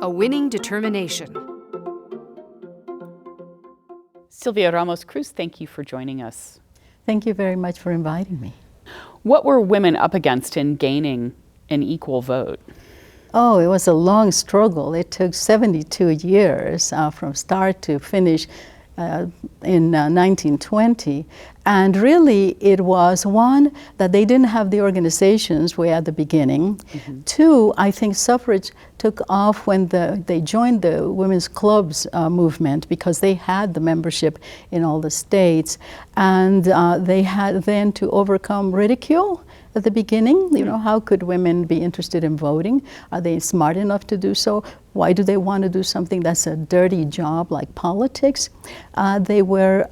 a winning determination. Silvia Ramos Cruz, thank you for joining us. Thank you very much for inviting me. What were women up against in gaining an equal vote? Oh, it was a long struggle. It took 72 years from start to finish in 1920. And really, it was one, that they didn't have the organizations way at the beginning. Mm-hmm. Two, I think suffrage took off when they joined the women's clubs movement, because they had the membership in all the states. And they had then to overcome ridicule at the beginning. You know, how could women be interested in voting? Are they smart enough to do so? Why do they want to do something that's a dirty job like politics? They were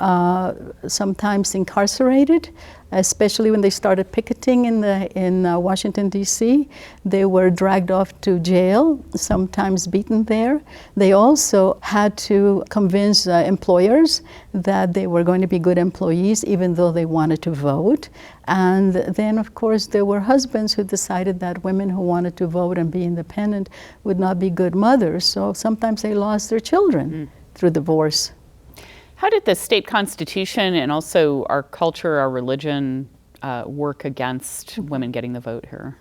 sometimes incarcerated, especially when they started picketing in Washington, D.C. They were dragged off to jail, sometimes beaten there. They also had to convince employers that they were going to be good employees, even though they wanted to vote. And then, of course, there were husbands who decided that women who wanted to vote and be independent would not be good mothers. So sometimes they lost their children through divorce. How did the state constitution and also our culture, our religion, work against women getting the vote here?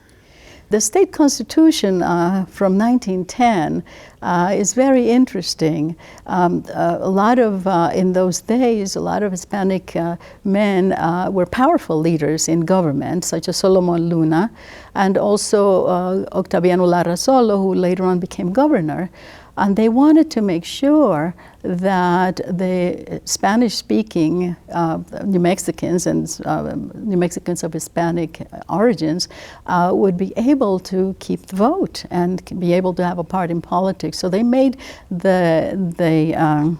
The state constitution from 1910 is very interesting. A lot of, in those days, a lot of Hispanic men were powerful leaders in government, such as Solomon Luna, and also Octaviano Larrazolo, who later on became governor. And they wanted to make sure that the Spanish-speaking New Mexicans and New Mexicans of Hispanic origins would be able to keep the vote and be able to have a part in politics. So they made the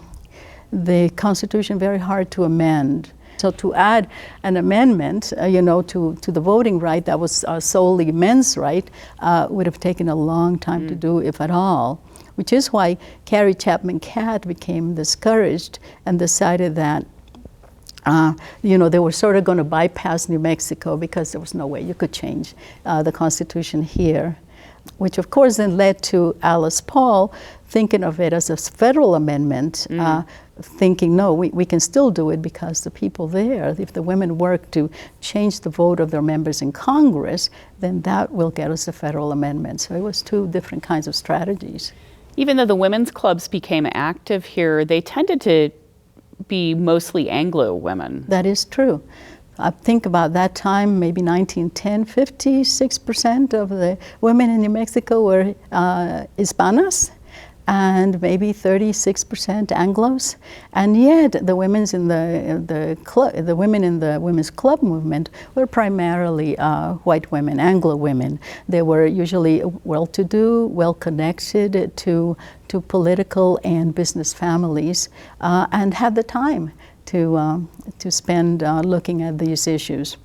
Constitution very hard to amend. So to add an amendment, to the voting right that was solely men's right would have taken a long time to do, if at all. Which is why Carrie Chapman Catt became discouraged and decided that, they were sort of going to bypass New Mexico because there was no way you could change the Constitution here. Which of course then led to Alice Paul thinking of it as a federal amendment, thinking, no, we can still do it because the people there, if the women work to change the vote of their members in Congress, then that will get us a federal amendment. So it was two different kinds of strategies. Even though the women's clubs became active here, they tended to be mostly Anglo women. That is true. I think about that time, maybe 1910, 56% of the women in New Mexico were Hispanas, and maybe 36% Anglos. And yet the women in the women's club movement were primarily white women, Anglo women. They were usually well-to-do, well-connected to political and business families, and had the time to spend looking at these issues.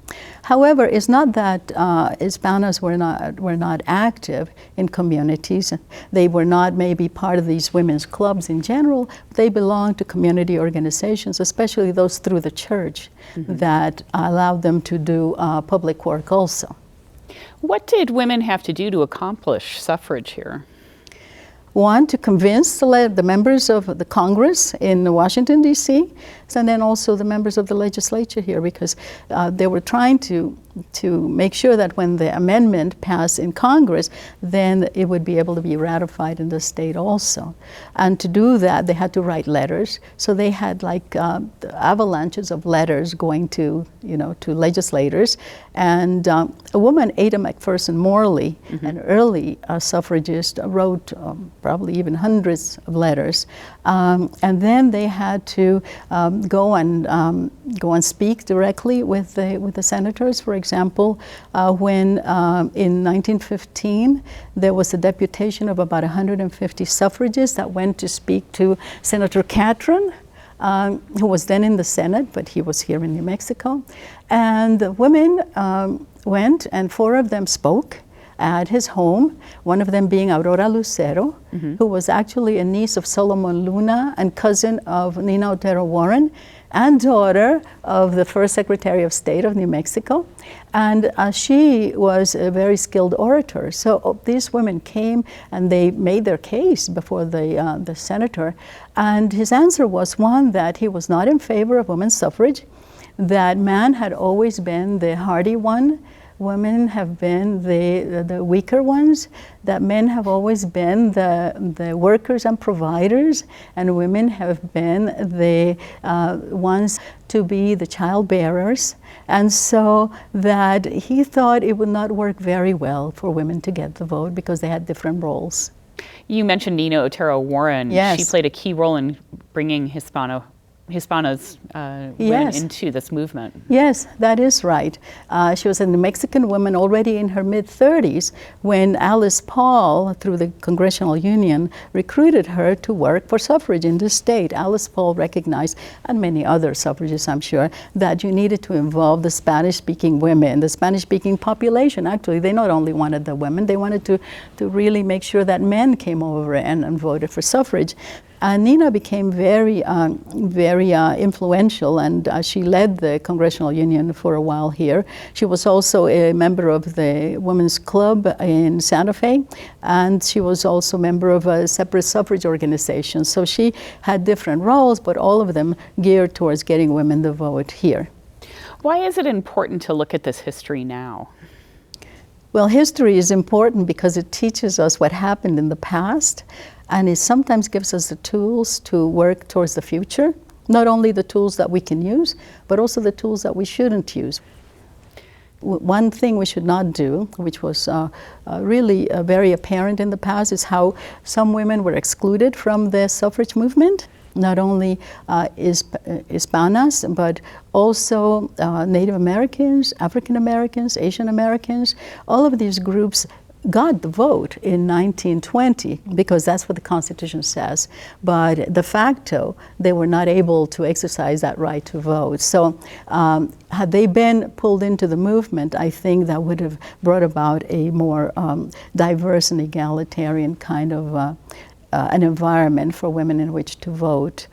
However, it's not that Hispanas were not active in communities. They were not maybe part of these women's clubs in general. They belonged to community organizations, especially those through the church, that allowed them to do public work also. What did women have to do to accomplish suffrage here? One, to convince the members of the Congress in Washington, D.C., and then also the members of the legislature here, because they were trying to make sure that when the amendment passed in Congress, then it would be able to be ratified in the state also. And to do that, they had to write letters. So they had like avalanches of letters going to legislators. And a woman, Ada McPherson Morley, an early suffragist, wrote probably even hundreds of letters. And then they had to go and speak directly with the senators. For example, when in 1915 there was a deputation of about 150 suffragists that went to speak to Senator Catron, who was then in the Senate, but he was here in New Mexico. And the women went, and 4 of them spoke at his home, one of them being Aurora Lucero, who was actually a niece of Solomon Luna and cousin of Nina Otero Warren. and daughter of the first Secretary of State of New Mexico. And she was a very skilled orator. So these women came and they made their case before the senator. And his answer was one, that he was not in favor of women's suffrage, that man had always been the hardy one, women have been the weaker ones, that men have always been the workers and providers, and women have been the ones to be the childbearers. And so that he thought it would not work very well for women to get the vote because they had different roles. You mentioned Nina Otero Warren. Yes. She played a key role in bringing Hispanos women into this movement. Yes, that is right. She was a New Mexican woman already in her mid-30s when Alice Paul, through the Congressional Union, recruited her to work for suffrage in the state. Alice Paul recognized, and many other suffragists I'm sure, that you needed to involve the Spanish-speaking women, the Spanish-speaking population. Actually, they not only wanted the women, they wanted to really make sure that men came over and voted for suffrage. Nina became very influential, and she led the Congressional Union for a while here. She was also a member of the Women's Club in Santa Fe, and she was also a member of a separate suffrage organization. So she had different roles, but all of them geared towards getting women the vote here. Why is it important to look at this history now? Well, history is important because it teaches us what happened in the past, and it sometimes gives us the tools to work towards the future. Not only the tools that we can use, but also the tools that we shouldn't use. One thing we should not do, which was really very apparent in the past, is how some women were excluded from the suffrage movement. Not only Hispanas, but also Native Americans, African Americans, Asian Americans. All of these groups got the vote in 1920 because that's what the Constitution says. But de facto, they were not able to exercise that right to vote. So had they been pulled into the movement, I think that would have brought about a more diverse and egalitarian kind of an environment for women in which to vote.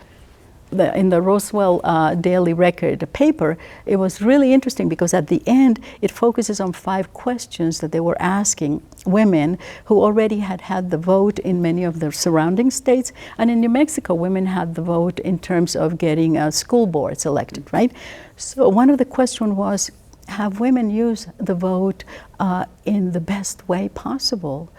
In the Roswell Daily Record paper, it was really interesting because at the end it focuses on 5 questions that they were asking women who already had the vote in many of their surrounding states. And in New Mexico, women had the vote in terms of getting school boards elected, right? So one of the questions was, have women used the vote in the best way possible?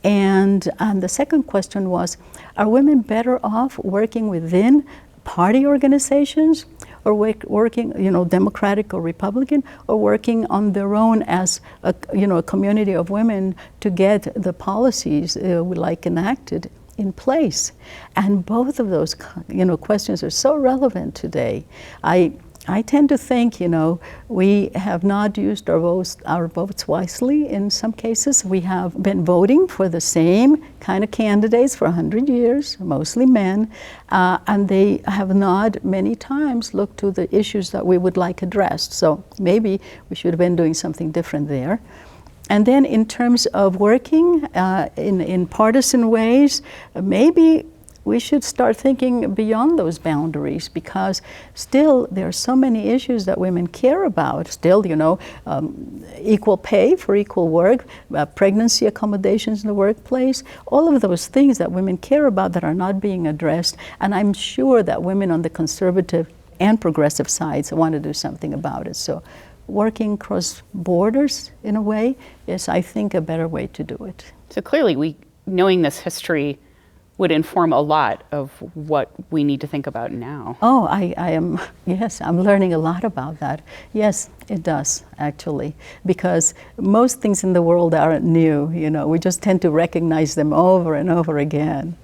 And the second question was, are women better off working within party organizations or working, Democratic or Republican, or working on their own as a community of women to get the policies we like enacted in place? And both of those, questions are so relevant today. I tend to think, we have not used our votes wisely in some cases. We have been voting for the same kind of candidates for 100 years, mostly men, and they have not many times looked to the issues that we would like addressed. So maybe we should have been doing something different there. And then in terms of working in partisan ways, maybe we should start thinking beyond those boundaries, because still there are so many issues that women care about. Still, equal pay for equal work, pregnancy accommodations in the workplace, all of those things that women care about that are not being addressed. And I'm sure that women on the conservative and progressive sides want to do something about it. So working across borders in a way is, I think, a better way to do it. So clearly, knowing this history would inform a lot of what we need to think about now. Oh, I'm learning a lot about that. Yes, it does, actually, because most things in the world aren't new, we just tend to recognize them over and over again.